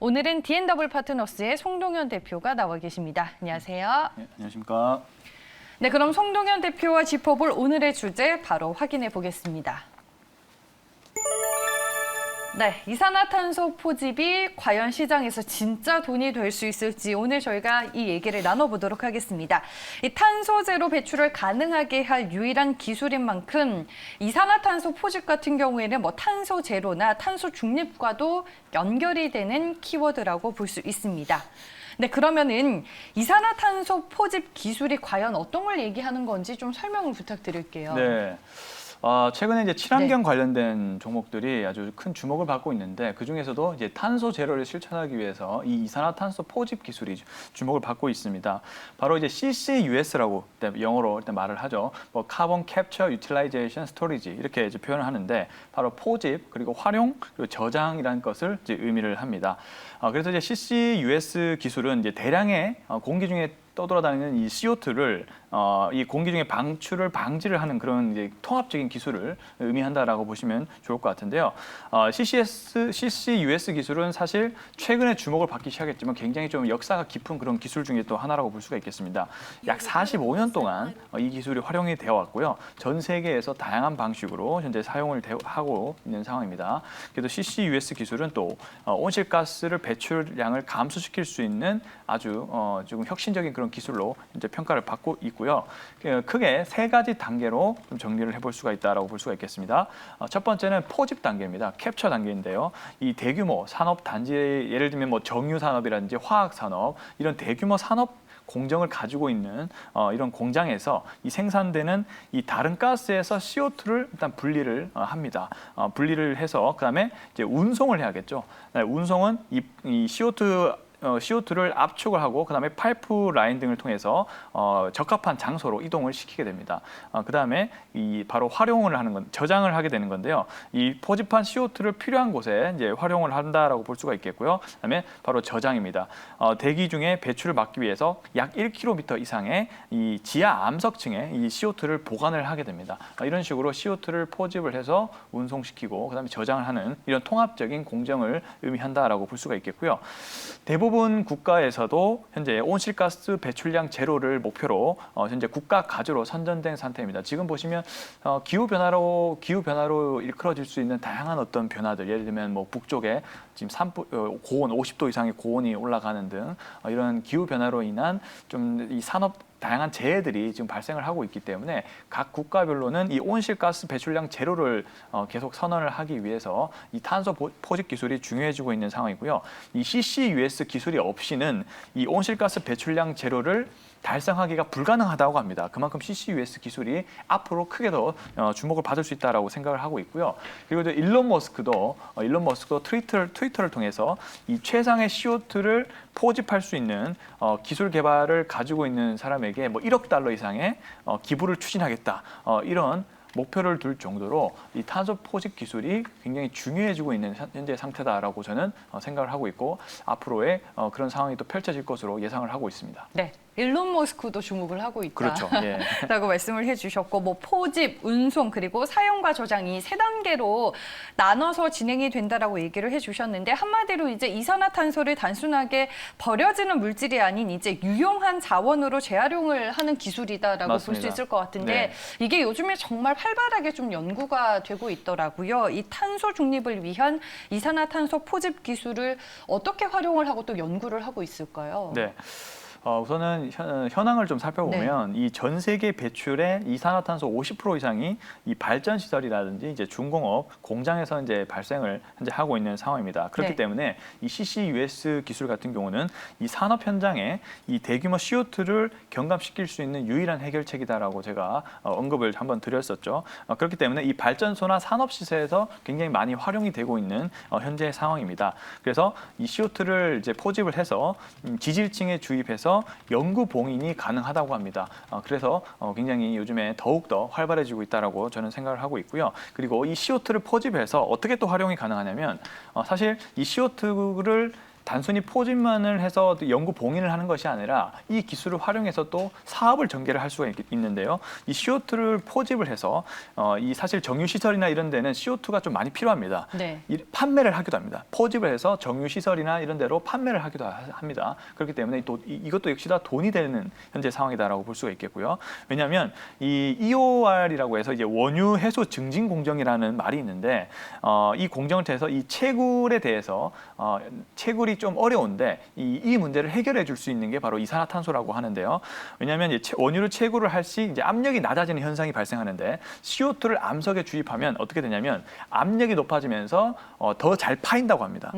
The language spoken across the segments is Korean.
오늘은 D&W 파트너스의 송동현 대표가 나와 계십니다. 안녕하세요. 네, 안녕하십니까. 네, 그럼 송동현 대표와 짚어볼 오늘의 주제 바로 확인해 보겠습니다. 네, 이산화탄소 포집이 과연 시장에서 진짜 돈이 될 수 있을지 오늘 저희가 이 얘기를 나눠보도록 하겠습니다. 이 탄소 제로 배출을 가능하게 할 유일한 기술인 만큼 이산화탄소 포집 같은 경우에는 뭐 탄소 제로나 탄소 중립과도 연결이 되는 키워드라고 볼 수 있습니다. 네, 그러면은 이산화탄소 포집 기술이 과연 어떤 걸 얘기하는 건지 좀 설명을 부탁드릴게요. 네. 최근에 이제 친환경 네. 관련된 종목들이 아주 큰 주목을 받고 있는데 그 중에서도 이제 탄소 제로를 실천하기 위해서 이 이산화탄소 포집 기술이 주목을 받고 있습니다. 바로 이제 CCUS라고 영어로 일단 말을 하죠. 뭐 Carbon Capture, Utilization, Storage 이렇게 이제 표현을 하는데 바로 포집 그리고 활용 그리고 저장이라는 것을 이제 의미를 합니다. 그래서 이제 CCUS 기술은 이제 대량의 공기 중에 떠돌아다니는 이 CO2를 이 공기 중에 방출을 방지를 하는 그런 이제 통합적인 기술을 의미한다라고 보시면 좋을 것 같은데요. CCUS 기술은 사실 최근에 주목을 받기 시작했지만 굉장히 좀 역사가 깊은 그런 기술 중에 또 하나라고 볼 수가 있겠습니다. 약 45년 동안 이 기술이 활용이 되어 왔고요. 전 세계에서 다양한 방식으로 현재 사용을 하고 있는 상황입니다. 그래도 CCUS 기술은 또 온실가스를 배출량을 감소시킬 수 있는 아주 지금 혁신적인 그런 기술로 이제 평가를 받고 있고요. 크게 세 가지 단계로 좀 정리를 해볼 수가 있다라고 볼 수가 있겠습니다. 첫 번째는 포집 단계입니다. 캡처 단계인데요. 이 대규모 산업 단지 예를 들면 뭐 정유 산업이라든지 화학 산업 이런 대규모 산업 공정을 가지고 있는 이런 공장에서 이 생산되는 이 다른 가스에서 CO2를 일단 분리를 합니다. 분리를 해서 그다음에 이제 운송을 해야겠죠. 네, 운송은 이 CO2를 압축을 하고 그다음에 파이프 라인 등을 통해서 적합한 장소로 이동을 시키게 됩니다. 그다음에 이 바로 활용을 하는 건 저장을 하게 되는 건데요. 이 포집한 CO2를 필요한 곳에 이제 활용을 한다라고 볼 수가 있겠고요. 그다음에 바로 저장입니다. 대기 중에 배출을 막기 위해서 약 1km 이상의 이 지하 암석층에 이 CO2를 보관을 하게 됩니다. 이런 식으로 CO2를 포집을 해서 운송시키고 그다음에 저장을 하는 이런 통합적인 공정을 의미한다라고 볼 수가 있겠고요. 대부분 국가에서도 현재 온실가스 배출량 제로를 목표로 현재 국가 가주로 선정된 상태입니다. 지금 보시면 기후 변화로 일컬어질 수 있는 다양한 어떤 변화들, 예를 들면 뭐 북쪽에 지금 고온 50도 이상의 고온이 올라가는 등 이런 기후 변화로 인한 좀 이 산업 다양한 재해들이 지금 발생을 하고 있기 때문에 각 국가별로는 이 온실가스 배출량 제로를 계속 선언을 하기 위해서 이 탄소 포집 기술이 중요해지고 있는 상황이고요. 이 CCUS 기술이 없이는 이 온실가스 배출량 제로를 달성하기가 불가능하다고 합니다. 그만큼 CCUS 기술이 앞으로 크게 더 주목을 받을 수 있다라고 생각을 하고 있고요. 그리고 일론 머스크도 트위터를 통해서 이 최상의 CO2를 포집할 수 있는 기술 개발을 가지고 있는 사람에게 뭐 1억 달러 이상의 기부를 추진하겠다. 이런 목표를 둘 정도로 이 탄소 포집 기술이 굉장히 중요해지고 있는 현재 상태다라고 저는 생각을 하고 있고 앞으로의 그런 상황이 또 펼쳐질 것으로 예상을 하고 있습니다. 네. 일론 머스크도 주목을 하고 있다. 그렇죠. 예. 라고 말씀을 해주셨고 뭐 포집, 운송 그리고 사용과 저장 이 세 단계로 나눠서 진행이 된다라고 얘기를 해주셨는데 한마디로 이제 이산화탄소를 단순하게 버려지는 물질이 아닌 이제 유용한 자원으로 재활용을 하는 기술이다라고 볼 수 있을 것 같은데 네. 이게 요즘에 정말 활발하게 좀 연구가 되고 있더라고요. 이 탄소 중립을 위한 이산화탄소 포집 기술을 어떻게 활용을 하고 또 연구를 하고 있을까요? 네. 우선은 현황을 좀 살펴보면 이 전 세계 배출의 이산화탄소 50% 이상이 이 발전 시설이라든지 이제 중공업 공장에서 이제 발생을 현재 하고 있는 상황입니다. 그렇기 때문에 이 CCUS 기술 같은 경우는 이 산업 현장에 이 대규모 CO2를 경감시킬 수 있는 유일한 해결책이다라고 제가 언급을 한번 드렸었죠. 그렇기 때문에 이 발전소나 산업 시설에서 굉장히 많이 활용이 되고 있는 현재 상황입니다. 그래서 이 CO2를 이제 포집을 해서 지질층에 주입해서 연구 봉인이 가능하다고 합니다. 그래서 굉장히 요즘에 더욱더 활발해지고 있다라고 저는 생각을 하고 있고요. 그리고 이 CO2를 포집해서 어떻게 또 활용이 가능하냐면 사실 이 CO2를 단순히 포집만을 해서 연구 봉인을 하는 것이 아니라 이 기술을 활용해서 또 사업을 전개를 할 수가 있는데요. 이 CO2를 포집을 해서 이 사실 정유 시설이나 이런 데는 CO2가 좀 많이 필요합니다. 네. 판매를 하기도 합니다. 포집을 해서 정유 시설이나 이런 데로 판매를 하기도 합니다. 그렇기 때문에 또 이것도 역시 다 돈이 되는 현재 상황이다라고 볼 수가 있겠고요. 왜냐하면 이 EOR이라고 해서 이제 원유 해소 증진 공정이라는 말이 있는데 이 공정을 통해서 이 채굴에 대해서 채굴이 좀 어려운데 이 문제를 해결해 줄 수 있는 게 바로 이산화탄소라고 하는데요. 왜냐하면 이제 원유를 채굴을 할 시 이제 압력이 낮아지는 현상이 발생하는데 CO2를 암석에 주입하면 어떻게 되냐면 압력이 높아지면서 더 잘 파인다고 합니다.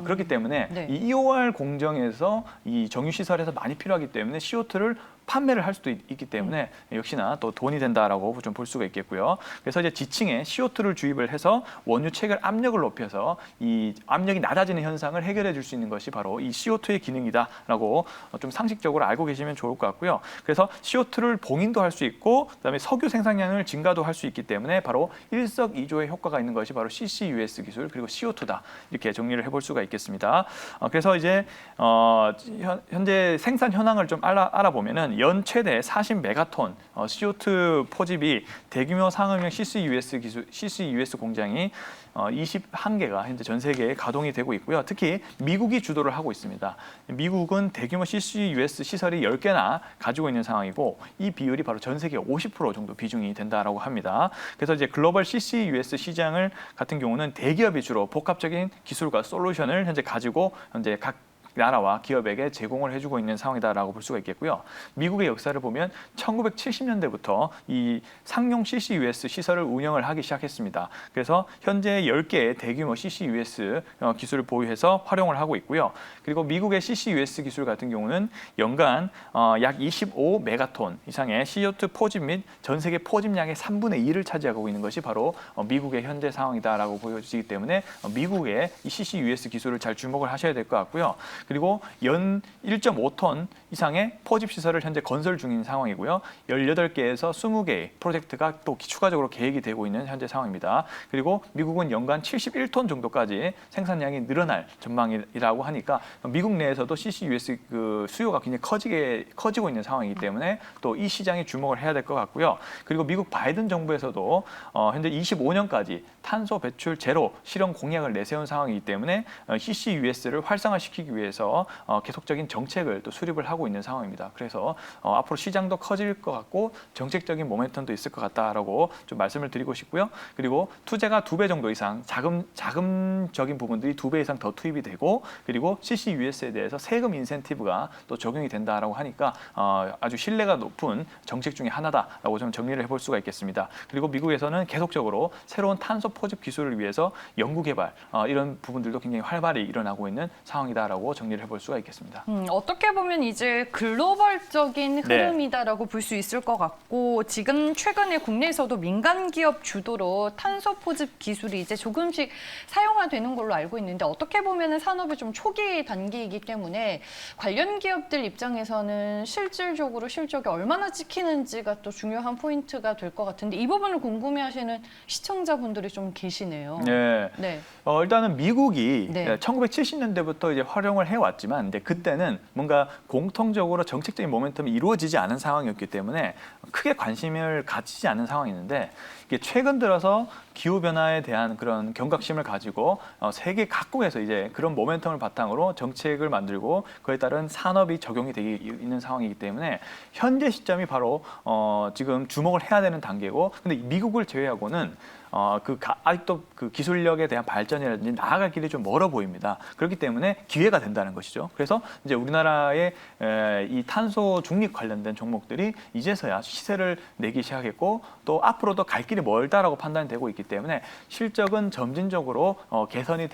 그렇기 때문에 네. 이 EOR 공정에서 이 정유 시설에서 많이 필요하기 때문에 CO2를 판매를 할 수도 있기 때문에 역시나 또 돈이 된다라고 좀 볼 수가 있겠고요. 그래서 이제 지층에 CO2를 주입을 해서 원유 체결 압력을 높여서 이 압력이 낮아지는 현상을 해결해 줄 수 있는 것이 바로 이 CO2의 기능이다라고 좀 상식적으로 알고 계시면 좋을 것 같고요. 그래서 CO2를 봉인도 할 수 있고 그다음에 석유 생산량을 증가도 할 수 있기 때문에 바로 일석이조의 효과가 있는 것이 바로 CCUS 기술 그리고 CO2다 이렇게 정리를 해볼 수가 있겠습니다. 그래서 이제 현재 생산 현황을 좀 알아보면은 연 최대 40메가톤 CO2 포집이 대규모 상업용 CCUS 공장이 21개가 현재 전 세계에 가동이 되고 있고요. 특히 미국이 주도를 하고 있습니다. 미국은 대규모 CCUS 시설이 10개나 가지고 있는 상황이고 이 비율이 바로 전 세계 50% 정도 비중이 된다라고 합니다. 그래서 이제 글로벌 CCUS 시장을 같은 경우는 대기업이 주로 복합적인 기술과 솔루션을 현재 가지고 현재 각 나라와 기업에게 제공을 해주고 있는 상황이다라고 볼 수가 있겠고요. 미국의 역사를 보면 1970년대부터 이 상용 CCUS 시설을 운영을 하기 시작했습니다. 그래서 현재 10개의 대규모 CCUS 기술을 보유해서 활용을 하고 있고요. 그리고 미국의 CCUS 기술 같은 경우는 연간 약 25메가톤 이상의 CO2 포집 및 전 세계 포집량의 3분의 2를 차지하고 있는 것이 바로 미국의 현재 상황이다라고 보여지기 때문에 미국의 이 CCUS 기술을 잘 주목을 하셔야 될 것 같고요. 그리고 연 1.5톤 이상의 포집 시설을 현재 건설 중인 상황이고요. 18개에서 20개의 프로젝트가 또 추가적으로 계획이 되고 있는 현재 상황입니다. 그리고 미국은 연간 71톤 정도까지 생산량이 늘어날 전망이라고 하니까 미국 내에서도 CCUS 그 수요가 굉장히 커지고 있는 상황이기 때문에 또 이 시장에 주목을 해야 될 것 같고요. 그리고 미국 바이든 정부에서도 현재 25년까지 탄소 배출 제로 실현 공약을 내세운 상황이기 때문에 CCUS를 활성화시키기 위해서 계속적인 정책을 또 수립을 하고 있는 상황입니다. 그래서 앞으로 시장도 커질 것 같고 정책적인 모멘텀도 있을 것 같다라고 좀 말씀을 드리고 싶고요. 그리고 투자가 2배 정도 이상 자금적인 부분들이 2배 이상 더 투입이 되고 그리고 CCUS에 대해서 세금 인센티브가 또 적용이 된다라고 하니까 아주 신뢰가 높은 정책 중에 하나다라고 좀 정리를 해볼 수가 있겠습니다. 그리고 미국에서는 계속적으로 새로운 탄소 포집 기술을 위해서 연구 개발 이런 부분들도 굉장히 활발히 일어나고 있는 상황이다라고 정리를 해볼 수가 있겠습니다. 어떻게 보면 이제 글로벌적인 흐름이다라고 볼 수 있을 것 같고 지금 최근에 국내에서도 민간 기업 주도로 탄소 포집 기술이 이제 조금씩 사용화되는 걸로 알고 있는데 어떻게 보면은 산업의 좀 초기 단계이기 때문에 관련 기업들 입장에서는 실질적으로 실적이 얼마나 찍히는지가 또 중요한 포인트가 될 것 같은데 이 부분을 궁금해하시는 시청자분들이 좀 계시네요. 네. 일단은 미국이 네. 1970년대부터 이제 활용을 해왔지만 근데 그때는 뭔가 공통적으로 정책적인 모멘텀이 이루어지지 않은 상황이었기 때문에 크게 관심을 가지지 않은 상황이었는데 이게 최근 들어서 기후 변화에 대한 그런 경각심을 가지고 세계 각국에서 이제 그런 모멘텀을 바탕으로 정책을 만들고 그에 따른 산업이 적용이 되고 있는 상황이기 때문에 현재 시점이 바로 지금 주목을 해야 되는 단계고 근데 미국을 제외하고는 아직도 그 기술력에 대한 발전이라든지 나아갈 길이 좀 멀어 보입니다. 그렇기 때문에 기회가 된다는 것이죠. 그래서 이제 우리나라의 이 탄소 중립 관련된 종목들이 이제서야 시세를 내기 시작했고 또 앞으로도 갈 길이 멀다라고 판단이 되고 있기 때문에 실적은 점진적으로 개선이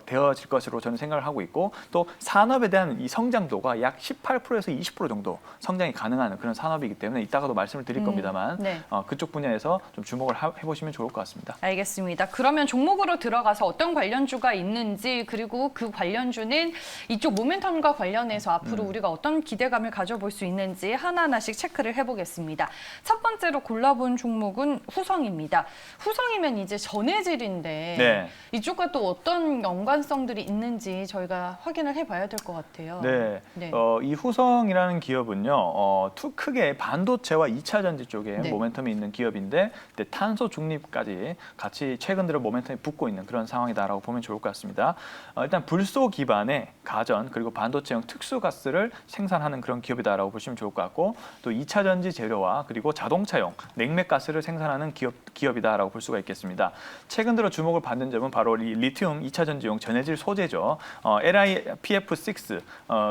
되어질 것으로 저는 생각을 하고 있고 또 산업에 대한 이 성장도가 약 18%에서 20% 정도 성장이 가능한 그런 산업이기 때문에 이따가도 말씀을 드릴 겁니다만 네. 그쪽 분야에서 좀 주목을 해보시면 좋을 것 같습니다. 같습니다. 알겠습니다. 그러면 종목으로 들어가서 어떤 관련주가 있는지 그리고 그 관련주는 이쪽 모멘텀과 관련해서 앞으로 우리가 어떤 기대감을 가져볼 수 있는지 하나하나씩 체크를 해보겠습니다. 첫 번째로 골라본 종목은 후성입니다. 후성이면 이제 전해질인데 네. 이쪽과 또 어떤 연관성들이 있는지 저희가 확인을 해봐야 될 것 같아요. 네. 네. 이 후성이라는 기업은요, 크게 반도체와 2차 전지 쪽에 네. 모멘텀이 있는 기업인데 탄소 중립까지 같이 최근 들어 모멘텀이 붙고 있는 그런 상황이다라고 보면 좋을 것 같습니다. 일단 불소 기반의 가전 그리고 반도체형 특수가스를 생산하는 그런 기업이다라고 보시면 좋을 것 같고 또 2차 전지 재료와 그리고 자동차용 냉매가스를 생산하는 기업이다라고 볼 수가 있겠습니다. 최근 들어 주목을 받는 점은 바로 이 리튬 2차 전지용 전해질 소재죠. LiPF6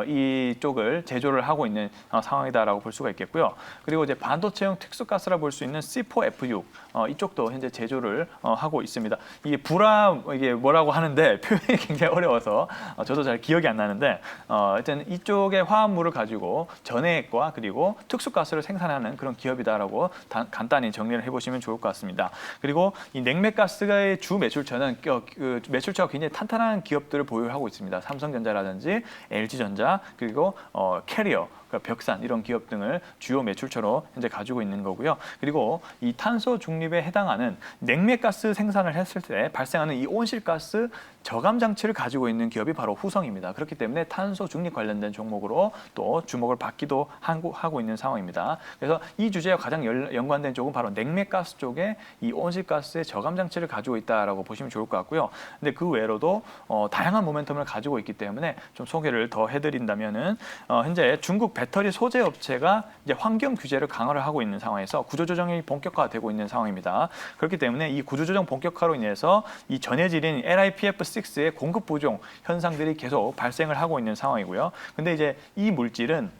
이쪽을 제조를 하고 있는 상황이다라고 볼 수가 있겠고요. 그리고 이제 반도체용 특수가스라 볼 수 있는 C4F6 이쪽도 현재 제조를 하고 있습니다. 이게 뭐라고 하는데 표현이 굉장히 어려워서 저도 잘 기억이 안 나는데 일단 이쪽의 화합물을 가지고 전해액과 그리고 특수가스를 생산하는 그런 기업이다라고 간단히 정리를 해보시면 좋을 것 같습니다. 그리고 이 냉매가스의 주 매출처는 그 매출처가 굉장히 탄탄한 기업들을 보유하고 있습니다. 삼성전자라든지 LG전자 그리고 캐리어 벽산 이런 기업 등을 주요 매출처로 현재 가지고 있는 거고요. 그리고 이 탄소 중립에 해당하는 냉매가스 생산을 했을 때 발생하는 이 온실가스 저감 장치를 가지고 있는 기업이 바로 후성입니다. 그렇기 때문에 탄소 중립 관련된 종목으로 또 주목을 받기도 하고 있는 상황입니다. 그래서 이 주제와 가장 연관된 쪽은 바로 냉매가스 쪽에 이 온실가스의 저감 장치를 가지고 있다라고 보시면 좋을 것 같고요. 근데 그 외로도 다양한 모멘텀을 가지고 있기 때문에 좀 소개를 더 해드린다면은 현재 중국 배터리 소재 업체가 이제 환경 규제를 강화를 하고 있는 상황에서 구조조정이 본격화되고 있는 상황입니다. 그렇기 때문에 이 구조조정 본격화로 인해서 이 전해질인 LiPF6의 공급 부종 현상들이 계속 발생을 하고 있는 상황이고요. 근데 이제 이 물질은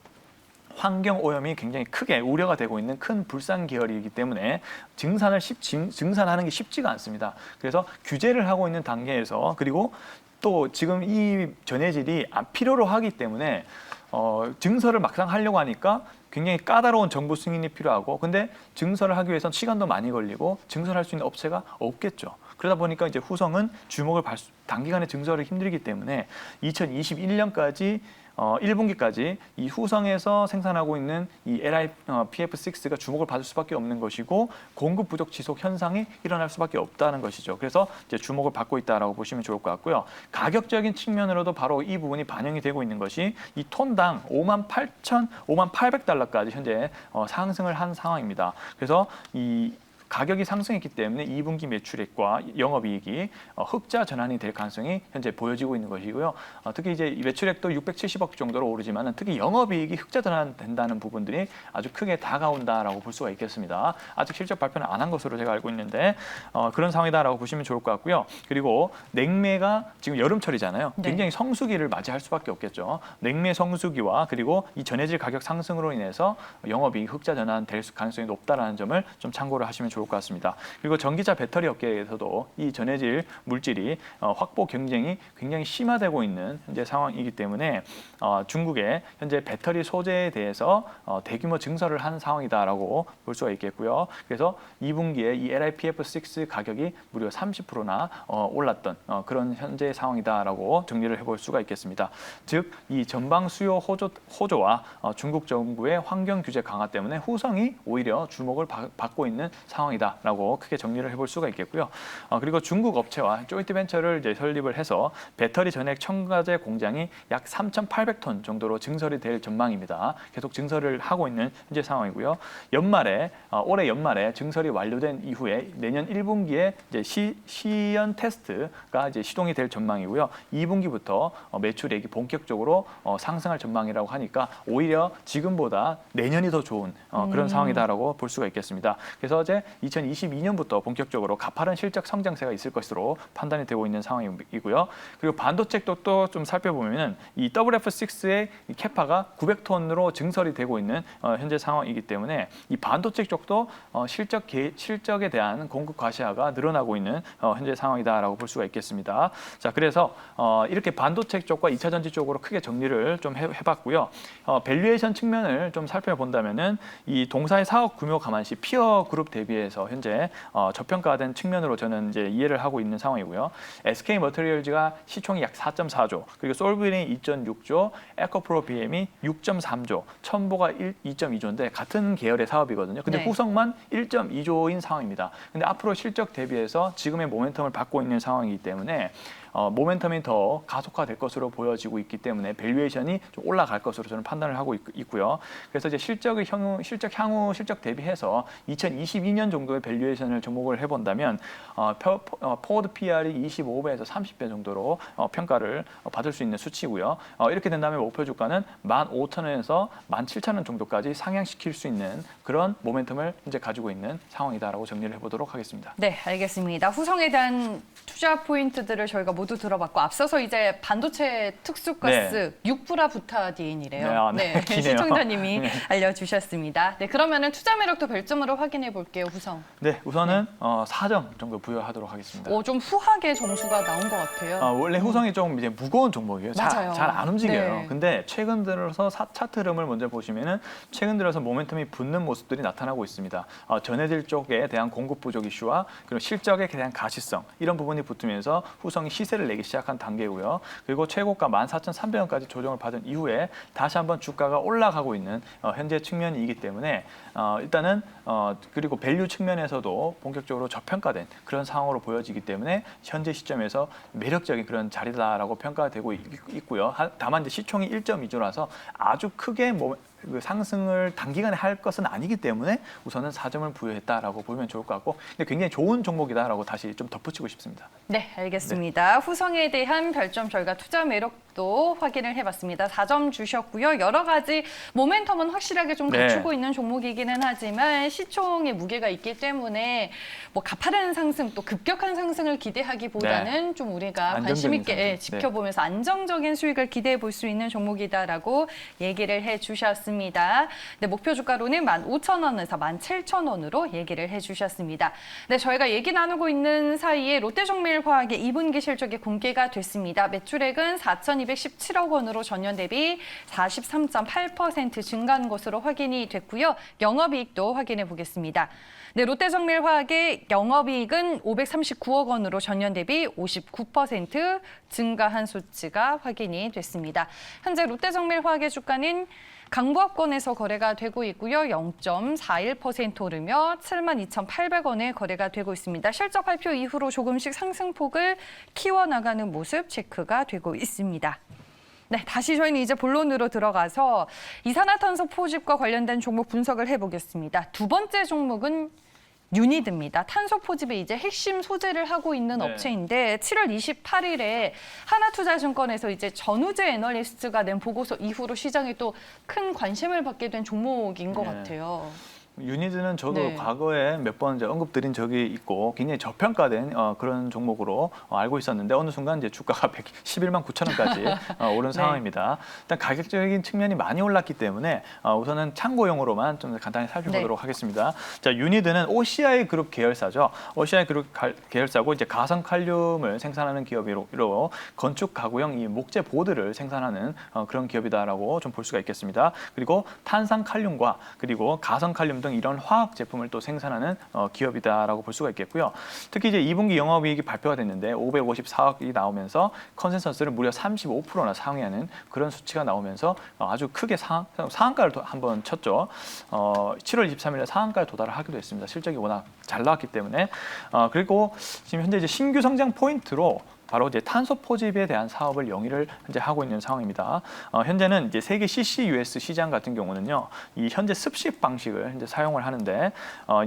환경 오염이 굉장히 크게 우려가 되고 있는 큰 불상 계열이기 때문에 증산하는 게 쉽지가 않습니다. 그래서 규제를 하고 있는 단계에서 그리고 또 지금 이 전해질이 필요로 하기 때문에 증설을 막상 하려고 하니까 굉장히 까다로운 정부 승인이 필요하고 근데 증설을 하기 위해서는 시간도 많이 걸리고 증설할 수 있는 업체가 없겠죠. 그러다 보니까 이제 후성은 주목을 단기간에 증설을 힘들기 때문에 2021년까지 1분기까지 이 후성에서 생산하고 있는 이 LiPF6가 주목을 받을 수밖에 없는 것이고 공급 부족 지속 현상이 일어날 수밖에 없다는 것이죠. 그래서 이제 주목을 받고 있다라고 보시면 좋을 것 같고요. 가격적인 측면으로도 바로 이 부분이 반영이 되고 있는 것이 이 톤당 58,500달러까지 현재 상승을 한 상황입니다. 그래서 이 가격이 상승했기 때문에 2분기 매출액과 영업이익이 흑자 전환이 될 가능성이 현재 보여지고 있는 것이고요. 특히 이제 매출액도 670억 정도로 오르지만 특히 영업이익이 흑자 전환된다는 부분들이 아주 크게 다가온다라고 볼 수가 있겠습니다. 아직 실적 발표는 안 한 것으로 제가 알고 있는데 그런 상황이다라고 보시면 좋을 것 같고요. 그리고 냉매가 지금 여름철이잖아요. 굉장히 성수기를 맞이할 수밖에 없겠죠. 냉매 성수기와 그리고 이 전해질 가격 상승으로 인해서 영업이익 흑자 전환될 가능성이 높다라는 점을 좀 참고를 하시면 좋을 것 같습니다. 그리고 전기차 배터리 업계에서도 이 전해질 물질이 확보 경쟁이 굉장히 심화되고 있는 현재 상황이기 때문에 중국의 현재 배터리 소재에 대해서 대규모 증설을 한 상황이다라고 볼 수가 있겠고요. 그래서 2분기에 이 LiPF6 가격이 무려 30%나 올랐던 그런 현재 상황이다라고 정리를 해볼 수가 있겠습니다. 즉, 이 전방 수요 호조와 중국 정부의 환경 규제 강화 때문에 후성이 오히려 주목을 받고 있는 상황이다라고 크게 정리를 해볼 수가 있겠고요. 그리고 중국 업체와 조인트벤처를 이제 설립을 해서 배터리 전액 첨가제 공장이 약 3,800톤 정도로 증설이 될 전망입니다. 계속 증설을 하고 있는 현재 상황이고요. 올해 연말에 증설이 완료된 이후에 내년 1분기에 이제 시연 테스트가 이제 시동이 될 전망이고요. 2분기부터 매출액이 본격적으로 상승할 전망이라고 하니까 오히려 지금보다 내년이 더 좋은 그런 상황이다라고 볼 수가 있겠습니다. 그래서 이제 2022년부터 본격적으로 가파른 실적 성장세가 있을 것으로 판단이 되고 있는 상황이고요. 그리고 반도체 쪽도 좀 살펴보면은 이 WF6의 캐파가 900톤으로 증설이 되고 있는 현재 상황이기 때문에 이 반도체 쪽도 실적에 대한 공급 과시화가 늘어나고 있는 현재 상황이다라고 볼 수가 있겠습니다. 자, 그래서 이렇게 반도체 쪽과 2차 전지 쪽으로 크게 정리를 좀 해봤고요. 밸류에이션 측면을 좀 살펴본다면은 이 동사의 사업 규모 감안시 피어 그룹 대비해 대비해서 현재 저평가된 측면으로 저는 이제 이해를 하고 있는 상황이고요. SK 머티리얼즈가 시총이 약 4.4조, 그리고 솔브린이 2.6조, 에코프로 BM이 6.3조, 첨보가 2.2조인데 같은 계열의 사업이거든요. 근데 네. 후성만 1.2조인 상황입니다. 근데 앞으로 실적 대비해서 지금의 모멘텀을 받고 있는 상황이기 때문에 모멘텀이 더 가속화될 것으로 보여지고 있기 때문에 밸류에이션이 좀 올라갈 것으로 저는 판단을 하고 있고요. 그래서 이제 실적 대비해서 2022년 정도의 밸류에이션을 접목을 해본다면 포워드 PR이 25배에서 30배 정도로 평가를 받을 수 있는 수치고요. 이렇게 된다면 목표 주가는 15,000원에서 17,000원 정도까지 상향시킬 수 있는 그런 모멘텀을 현재 가지고 있는 상황이다라고 정리를 해보도록 하겠습니다. 네, 알겠습니다. 후성에 대한 투자 포인트들을 저희가 모두 들어봤고 앞서서 이제 반도체 특수가스 육브라 부타디엔이래요. 네, 기네요. 시청자님이 네. 알려주셨습니다. 네, 그러면은 투자 매력도 별점으로 확인해 볼게요, 후성. 네, 우선은 4점 정도 부여하도록 하겠습니다. 좀 후하게 점수가 나온 것 같아요. 원래 후성이 좀 이제 무거운 종목이에요. 맞아요. 잘 안 움직여요. 네. 근데 최근 들어서 차트 흐름을 먼저 보시면은 최근 들어서 모멘텀이 붙는 모습들이 나타나고 있습니다. 전해질 쪽에 대한 공급 부족 이슈와 그리고 실적에 대한 가시성 이런 부분이 붙으면서 후성이 시세를 내기 시작한 단계고요. 그리고 최고가 14,300원까지 조정을 받은 이후에 다시 한번 주가가 올라가고 있는 현재 측면이기 때문에 일단은 그리고 밸류 측면에서도 본격적으로 저평가된 그런 상황으로 보여지기 때문에 현재 시점에서 매력적인 그런 자리다라고 평가되고 있고요. 다만 이제 시총이 1.2조라서 아주 크게 그 상승을 단기간에 할 것은 아니기 때문에 우선은 4점을 부여했다라고 보면 좋을 것 같고, 근데 굉장히 좋은 종목이다라고 다시 좀 덧붙이고 싶습니다. 네, 알겠습니다. 후성에 대한 별점 저희가 투자 매력도 확인을 해봤습니다. 4점 주셨고요. 여러 가지 모멘텀은 확실하게 좀 갖추고 있는 종목이기는 하지만 시총의 무게가 있기 때문에 뭐 가파른 상승 또 급격한 상승을 기대하기보다는 좀 우리가 관심 있게 지켜보면서 안정적인 수익을 기대해 볼 수 있는 종목이다라고 얘기를 해주셨습니다. 네, 목표 주가로는 15,000원에서 17,000원으로 얘기를 해주셨습니다. 네, 저희가 얘기 나누고 있는 사이에 롯데정밀화학의 2분기 실적이 공개가 됐습니다. 매출액은 4,217억 원으로 전년 대비 43.8% 증가한 것으로 확인이 됐고요. 영업이익도 확인해 보겠습니다. 네, 롯데정밀화학의 영업이익은 539억 원으로 전년 대비 59% 증가한 수치가 확인이 됐습니다. 현재 롯데정밀화학의 주가는 강보합권에서 거래가 되고 있고요. 0.41% 오르며 72,800원에 거래가 되고 있습니다. 실적 발표 이후로 조금씩 상승폭을 키워나가는 모습 체크가 되고 있습니다. 네, 다시 저희는 이제 본론으로 들어가서 이산화탄소 포집과 관련된 종목 분석을 해보겠습니다. 두 번째 종목은 유니드입니다. 탄소 포집의 이제 핵심 소재를 하고 있는 업체인데 7월 28일에 하나투자증권에서 이제 전우재 애널리스트가 낸 보고서 이후로 시장에 또 큰 관심을 받게 된 종목인 것 같아요. 유니드는 저도 과거에 몇 번 이제 언급드린 적이 있고 굉장히 저평가된 그런 종목으로 알고 있었는데 어느 순간 이제 주가가 111만 9천원까지 오른 상황입니다. 일단 가격적인 측면이 많이 올랐기 때문에 우선은 참고용으로만 좀 간단히 살펴보도록 하겠습니다. 자, 유니드는 OCI 그룹 계열사죠. OCI 그룹 계열사고 이제 가성 칼륨을 생산하는 기업으로 건축 가구용 이 목재 보드를 생산하는 그런 기업이다라고 좀 볼 수가 있겠습니다. 그리고 탄산 칼륨과 그리고 가성 칼륨 등 이런 화학 제품을 또 생산하는 기업이다라고 볼 수가 있겠고요. 특히 이제 2분기 영업이익이 발표가 됐는데 554억이 나오면서 컨센서스를 무려 35%나 상회하는 그런 수치가 나오면서 아주 크게 상한가를 한번 쳤죠. 7월 23일에 상한가에 도달을 하기도 했습니다. 실적이 워낙 잘 나왔기 때문에. 그리고 지금 현재 이제 신규 성장 포인트로 바로 이제 탄소 포집에 대한 사업을 영위를 현재 하고 있는 상황입니다. 현재는 이제 세계 CCUS 시장 같은 경우는요, 이 현재 습식 방식을 현재 사용을 하는데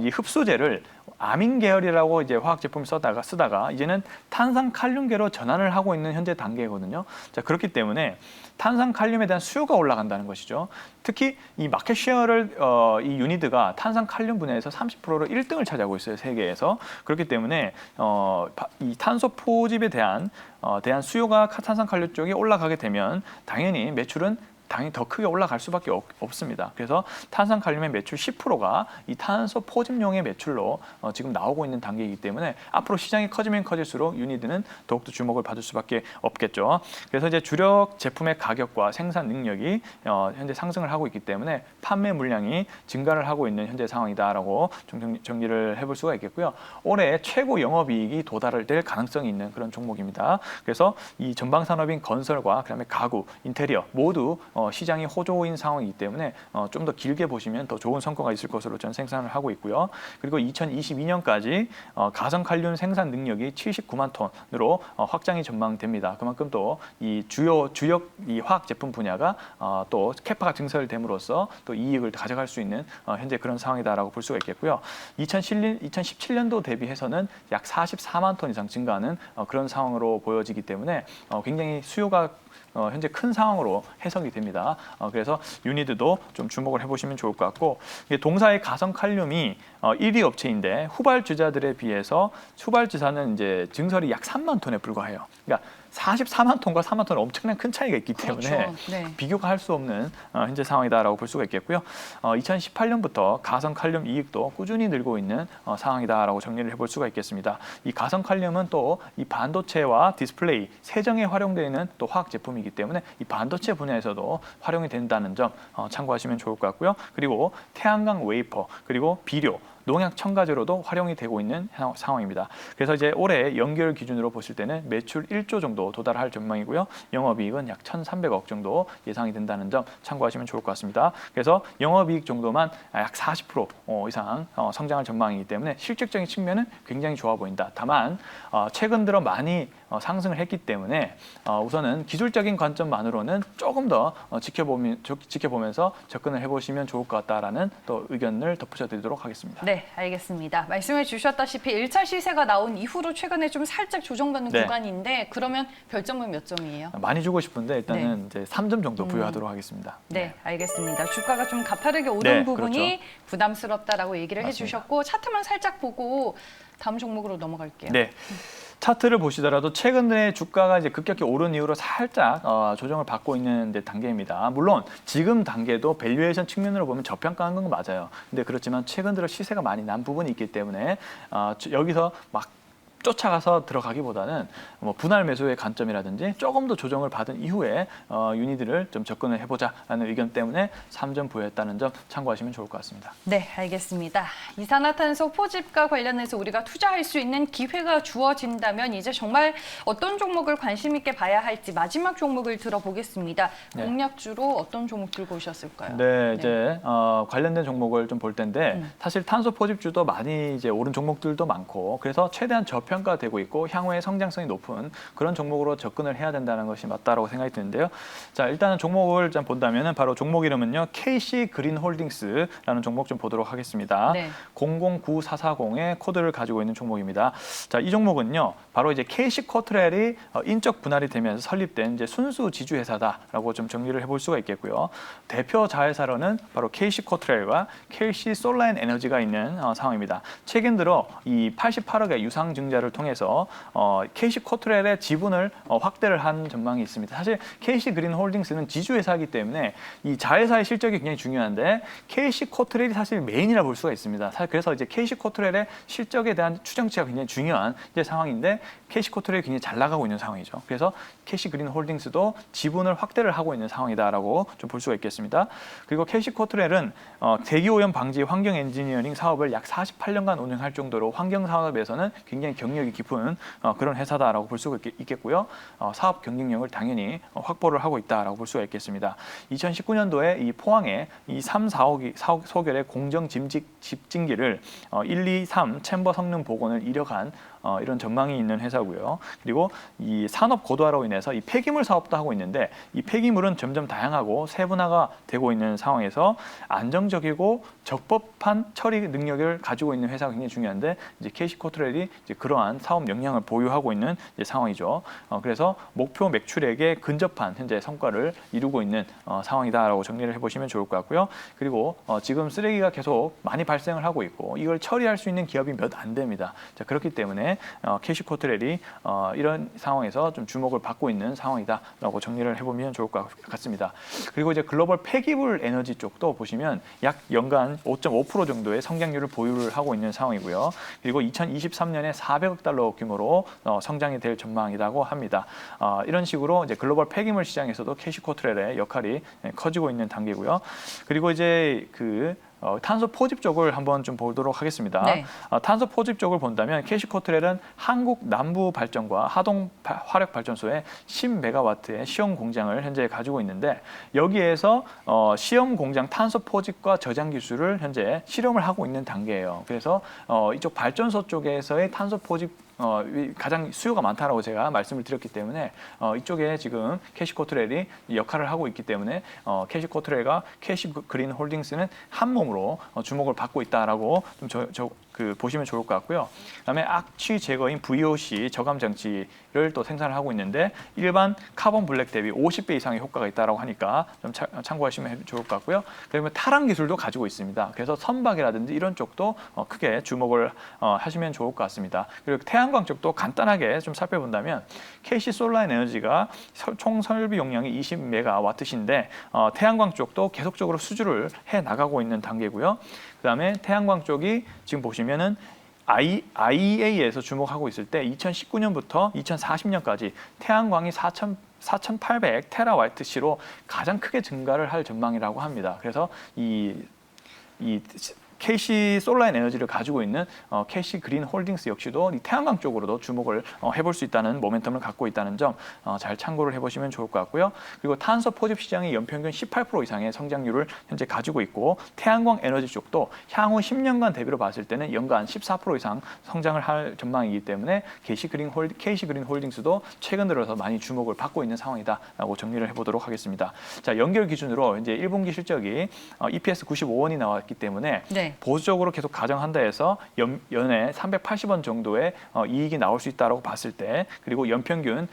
이 흡수제를 아민 계열이라고 이제 화학 제품을 쓰다가 이제는 탄산 칼륨계로 전환을 하고 있는 현재 단계거든요. 자, 그렇기 때문에 탄산 칼륨에 대한 수요가 올라간다는 것이죠. 특히 이 마켓 쉐어를 이 유니드가 탄산 칼륨 분야에서 30%로 1등을 차지하고 있어요, 세계에서. 그렇기 때문에 이 탄소 포집에 대한 수요가 탄산 칼륨 쪽이 올라가게 되면 당연히 매출은 당연히 더 크게 올라갈 수밖에 없습니다. 그래서 탄산칼륨의 매출 10%가 이 탄소 포집용의 매출로 지금 나오고 있는 단계이기 때문에 앞으로 시장이 커지면 커질수록 유니드는 더욱더 주목을 받을 수밖에 없겠죠. 그래서 이제 주력 제품의 가격과 생산 능력이 현재 상승을 하고 있기 때문에 판매 물량이 증가를 하고 있는 현재 상황이다라고 좀 정리를 해볼 수가 있겠고요. 올해 최고 영업이익이 도달될 가능성이 있는 그런 종목입니다. 그래서 이 전방 산업인 건설과 그다음에 가구, 인테리어 모두 시장이 호조인 상황이기 때문에 좀 더 길게 보시면 더 좋은 성과가 있을 것으로 저는 생산을 하고 있고요. 그리고 2022년까지 가성칼륨 생산 능력이 79만 톤으로 확장이 전망됩니다. 그만큼 또 이 주력 이 화학 제품 분야가 또 캐파가 증설됨으로써 또 이익을 가져갈 수 있는 현재 그런 상황이다라고 볼 수가 있겠고요. 2017년도 대비해서는 약 44만 톤 이상 증가하는 그런 상황으로 보여지기 때문에 굉장히 수요가 현재 큰 상황으로 해석이 됩니다. 그래서 유니드도 좀 주목을 해보시면 좋을 것 같고, 동사의 가성칼륨이 1위 업체인데 후발주자들에 비해서 후발주사는 이제 증설이 약 3만 톤에 불과해요. 그러니까 44만 톤과 4만 톤은 엄청난 큰 차이가 있기 때문에 그렇죠. 네. 비교가 할 수 없는 현재 상황이다라고 볼 수가 있겠고요. 2018년부터 가성칼륨 이익도 꾸준히 늘고 있는 상황이다라고 정리를 해볼 수가 있겠습니다. 이 가성칼륨은 또 이 반도체와 디스플레이, 세정에 활용되는 또 화학 제품이기 때문에 이 반도체 분야에서도 활용이 된다는 점 참고하시면 좋을 것 같고요. 그리고 태양광 웨이퍼, 그리고 비료, 농약 첨가제로도 활용이 되고 있는 상황입니다. 그래서 이제 올해 연결 기준으로 보실 때는 매출 1조 정도 도달할 전망이고요. 영업이익은 약 1,300억 정도 예상이 된다는 점 참고하시면 좋을 것 같습니다. 그래서 영업이익 정도만 약 40% 이상 성장할 전망이기 때문에 실질적인 측면은 굉장히 좋아 보인다. 다만 최근 들어 많이 상승을 했기 때문에 우선은 기술적인 관점만으로는 조금 더 지켜보면서 접근을 해보시면 좋을 것 같다라는 또 의견을 덧붙여드리도록 하겠습니다. 네, 알겠습니다. 말씀해 주셨다시피 1차 시세가 나온 이후로 최근에 좀 살짝 조정받는 네. 구간인데 그러면 별점은 몇 점이에요? 많이 주고 싶은데 일단은 이제 3점 정도 부여하도록 하겠습니다. 네, 알겠습니다. 주가가 좀 가파르게 오른 네, 부분이 그렇죠. 부담스럽다라고 얘기를 맞습니다. 해주셨고 차트만 살짝 보고 다음 종목으로 넘어갈게요. 네. 차트를 보시더라도 최근에 주가가 이제 급격히 오른 이후로 살짝 조정을 받고 있는 단계입니다. 물론 지금 단계도 밸류에이션 측면으로 보면 저평가한 건 맞아요. 근데 그렇지만 최근 들어 시세가 많이 난 부분이 있기 때문에 여기서 막 쫓아가서 들어가기보다는 뭐 분할 매수의 관점이라든지 조금 더 조정을 받은 이후에 유니드를 좀 접근을 해보자라는 의견 때문에 3점 부여했다는 점 참고하시면 좋을 것 같습니다. 네, 알겠습니다. 이산화탄소 포집과 관련해서 우리가 투자할 수 있는 기회가 주어진다면 이제 정말 어떤 종목을 관심 있게 봐야 할지 마지막 종목을 들어보겠습니다. 네. 공략주로 어떤 종목 들고 오셨을까요? 네, 이제 관련된 종목을 좀 볼 텐데 사실 탄소 포집주도 많이 이제 오른 종목들도 많고 그래서 최대한 저평가되고 있고 향후에 성장성이 높은 그런 종목으로 접근을 해야 된다는 것이 맞다라고 생각이 드는데요. 자, 일단은 종목을 좀 본다면은 바로 종목 이름은요. KC 그린홀딩스라는 종목 좀 보도록 하겠습니다. 네. 009440의 코드를 가지고 있는 종목입니다. 자, 이 종목은요. 바로 이제 KC 코트렐이 인적 분할이 되면서 설립된 이제 순수 지주 회사다라고 좀 정리를 해볼 수가 있겠고요. 대표 자회사로는 바로 KC 코트렐과 KC 솔라인 에너지가 있는 상황입니다. 최근 들어 이 88억의 유상 증자를 통해서 KC 코트렐의 지분을 확대를 한 전망이 있습니다. 사실 KC 그린홀딩스는 지주 회사이기 때문에 이 자회사의 실적이 굉장히 중요한데 KC 코트렐이 사실 메인이라 볼 수가 있습니다. 그래서 이제 KC 코트렐의 실적에 대한 추정치가 굉장히 중요한 이제 상황인데 KC 코트렐이 굉장히 잘 나가고 있는 상황이죠. 그래서 KC 그린홀딩스도 지분을 확대를 하고 있는 상황이다라고 좀 볼 수가 있겠습니다. 그리고 KC 코트렐은 대기오염 방지 환경 엔지니어링 사업을 약 48년간 운영할 정도로 환경 사업에서는 굉장히 경력이 깊은 그런 회사다라고 볼 수가 있겠고요. 사업 경쟁력을 당연히 확보를 하고 있다라고 볼 수가 있겠습니다. 2019년도에 이 포항에 이 3, 4억 소결의 공정 집진기를 1, 2, 3 챔버 성능 복원을 이뤄간 이런 전망이 있는 회사고요. 그리고 이 산업 고도화로 인해서 이 폐기물 사업도 하고 있는데 이 폐기물은 점점 다양하고 세분화가 되고 있는 상황에서 안정적이고 적법한 처리 능력을 가지고 있는 회사가 굉장히 중요한데 이제 KC 코트렐이 이제 그러한 사업 역량을 보유하고 있는 이제 상황이죠. 그래서 목표 매출액에 근접한 현재 성과를 이루고 있는 상황이다라고 정리를 해보시면 좋을 것 같고요. 그리고 지금 쓰레기가 계속 많이 발생을 하고 있고 이걸 처리할 수 있는 기업이 몇 안 됩니다. 자, 그렇기 때문에 때문에 캐시코트렐이 이런 상황에서 좀 주목을 받고 있는 상황이다라고 정리를 해보면 좋을 것 같습니다. 그리고 이제 글로벌 폐기물 에너지 쪽도 보시면 약 연간 5.5% 정도의 성장률을 보유를 하고 있는 상황이고요. 그리고 2023년에 400억 달러 규모로 성장이 될 전망이라고 합니다. 이런 식으로 이제 글로벌 폐기물 시장에서도 캐시코트렐의 역할이 커지고 있는 단계고요. 그리고 이제 탄소 포집 쪽을 한번 좀 보도록 하겠습니다. 네. 탄소 포집 쪽을 본다면 캐시코트렐은 한국 남부 발전과 하동 화력 발전소의 10메가와트의 시험 공장을 현재 가지고 있는데 여기에서 시험 공장 탄소 포집과 저장 기술을 현재 실험을 하고 있는 단계예요. 그래서 이쪽 발전소 쪽에서의 탄소 포집 가장 수요가 많다라고 제가 말씀을 드렸기 때문에 이쪽에 지금 캐시코트렐이 역할을 하고 있기 때문에 캐시코트렐과 캐시그린 홀딩스는 한 몸으로 주목을 받고 있다라고 좀 보시면 좋을 것 같고요. 그다음에 악취 제거인 VOC 저감 장치를 또 생산을 하고 있는데 일반 카본 블랙 대비 50배 이상의 효과가 있다라고 하니까 좀 참고하시면 좋을 것 같고요. 그리고 타랑 기술도 가지고 있습니다. 그래서 선박이라든지 이런 쪽도 크게 주목을 하시면 좋을 것 같습니다. 그리고 태양광 쪽도 간단하게 좀 살펴본다면 KC 솔라인 에너지가 총 설비 용량이 20메가와트인데 태양광 쪽도 계속적으로 수주를 해 나가고 있는 단계고요. 그다음에 태양광 쪽이 지금 보시면은 IEA에서 주목하고 있을 때 2019년부터 2040년까지 태양광이 4,800 테라와트시로 가장 크게 증가를 할 전망이라고 합니다. 그래서 이 KC 솔라인 에너지를 가지고 있는 KC 그린 홀딩스 역시도 이 태양광 쪽으로도 주목을 해볼 수 있다는 모멘텀을 갖고 있다는 점 잘 참고를 해보시면 좋을 것 같고요. 그리고 탄소 포집 시장이 연평균 18% 이상의 성장률을 현재 가지고 있고 태양광 에너지 쪽도 향후 10년간 대비로 봤을 때는 연간 14% 이상 성장을 할 전망이기 때문에 KC 그린 홀딩스도 최근 들어서 많이 주목을 받고 있는 상황이다라고 정리를 해보도록 하겠습니다. 자, 연결 기준으로 이제 1분기 실적이 EPS 95원이 나왔기 때문에 네. 보수적으로 계속 가정한다 해서 연에 380원 정도의 이익이 나올 수 있다고 봤을 때 그리고 연평균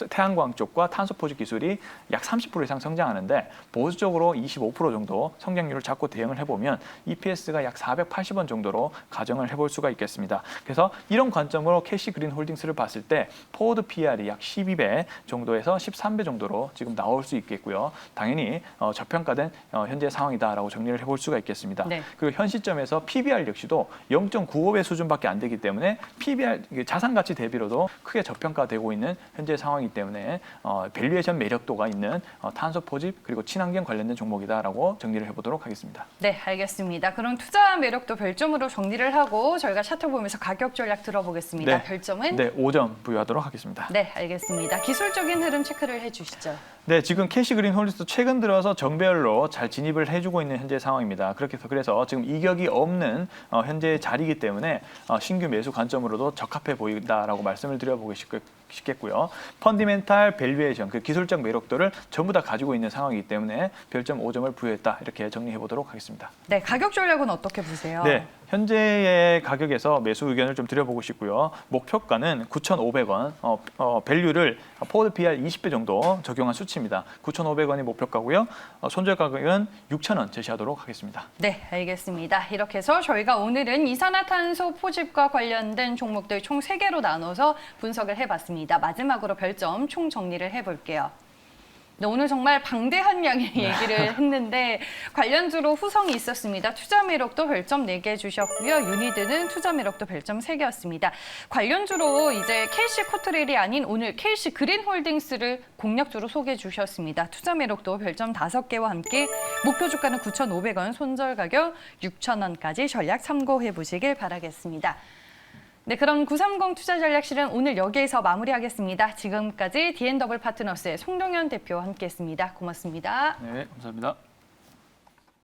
태양광 쪽과 탄소 포집 기술이 약 30% 이상 성장하는데 보수적으로 25% 정도 성장률을 잡고 대응을 해보면 EPS가 약 480원 정도로 가정을 해볼 수가 있겠습니다. 그래서 이런 관점으로 캐시 그린 홀딩스를 봤을 때 포워드 PR이 약 12배 정도에서 13배 정도로 지금 나올 수 있겠고요. 당연히 저평가된 현재 상황이다라고 정리를 해볼 수가 있겠습니다. 네. 그리고 현 시점에서 PBR 역시도 0.95배 수준밖에 안 되기 때문에 PBR 자산 가치 대비로도 크게 저평가되고 있는 현재 상황이기 때문에 밸류에이션 매력도가 있는 탄소 포집 그리고 친환경 관련된 종목이다라고 정리를 해보도록 하겠습니다. 네, 알겠습니다. 그럼 투자 매력도 별점으로 정리를 하고 저희가 차트 보면서 가격 전략 들어보겠습니다. 네. 별점은? 네, 5점 부여하도록 하겠습니다. 네, 알겠습니다. 기술적인 흐름 체크를 해주시죠. 네, 지금 캐시 그린 홀딩스 최근 들어서 정배열로 잘 진입을 해주고 있는 현재 상황입니다. 그래서 지금 이격이 없는 현재 자리이기 때문에 신규 매수 관점으로도 적합해 보인다라고 말씀을 드려보고 싶겠고요. 펀디멘탈 밸류에이션, 그 기술적 매력도를 전부 다 가지고 있는 상황이기 때문에 별점 5점을 부여했다 이렇게 정리해 보도록 하겠습니다. 네, 가격 전략은 어떻게 보세요? 네, 현재의 가격에서 매수 의견을 좀 드려보고 싶고요. 목표가는 9,500원, 밸류를 포워드 PR 20배 정도 적용한 수치입니다. 9,500원이 목표가고요. 손절 가격은 6,000원 제시하도록 하겠습니다. 네, 알겠습니다. 이렇게 해서 저희가 오늘은 이산화탄소 포집과 관련된 종목들 총 3개로 나눠서 분석을 해봤습니다. 마지막으로 별점 총 정리를 해볼게요. 네, 오늘 정말 방대한 양의 얘기를 했는데 관련주로 후성이 있었습니다. 투자 매력도 별점 4개 주셨고요. 유니드는 투자 매력도 별점 3개였습니다. 관련주로 이제 KC 코트렐이 아닌 오늘 KC 그린 홀딩스를 공략주로 소개해 주셨습니다. 투자 매력도 별점 5개와 함께 목표 주가는 9,500원, 손절 가격 6,000원까지 전략 참고해 보시길 바라겠습니다. 네, 그럼 930 투자전략실은 오늘 여기에서 마무리하겠습니다. 지금까지 D&W 파트너스의 송동현 대표와 함께했습니다. 고맙습니다. 네, 감사합니다.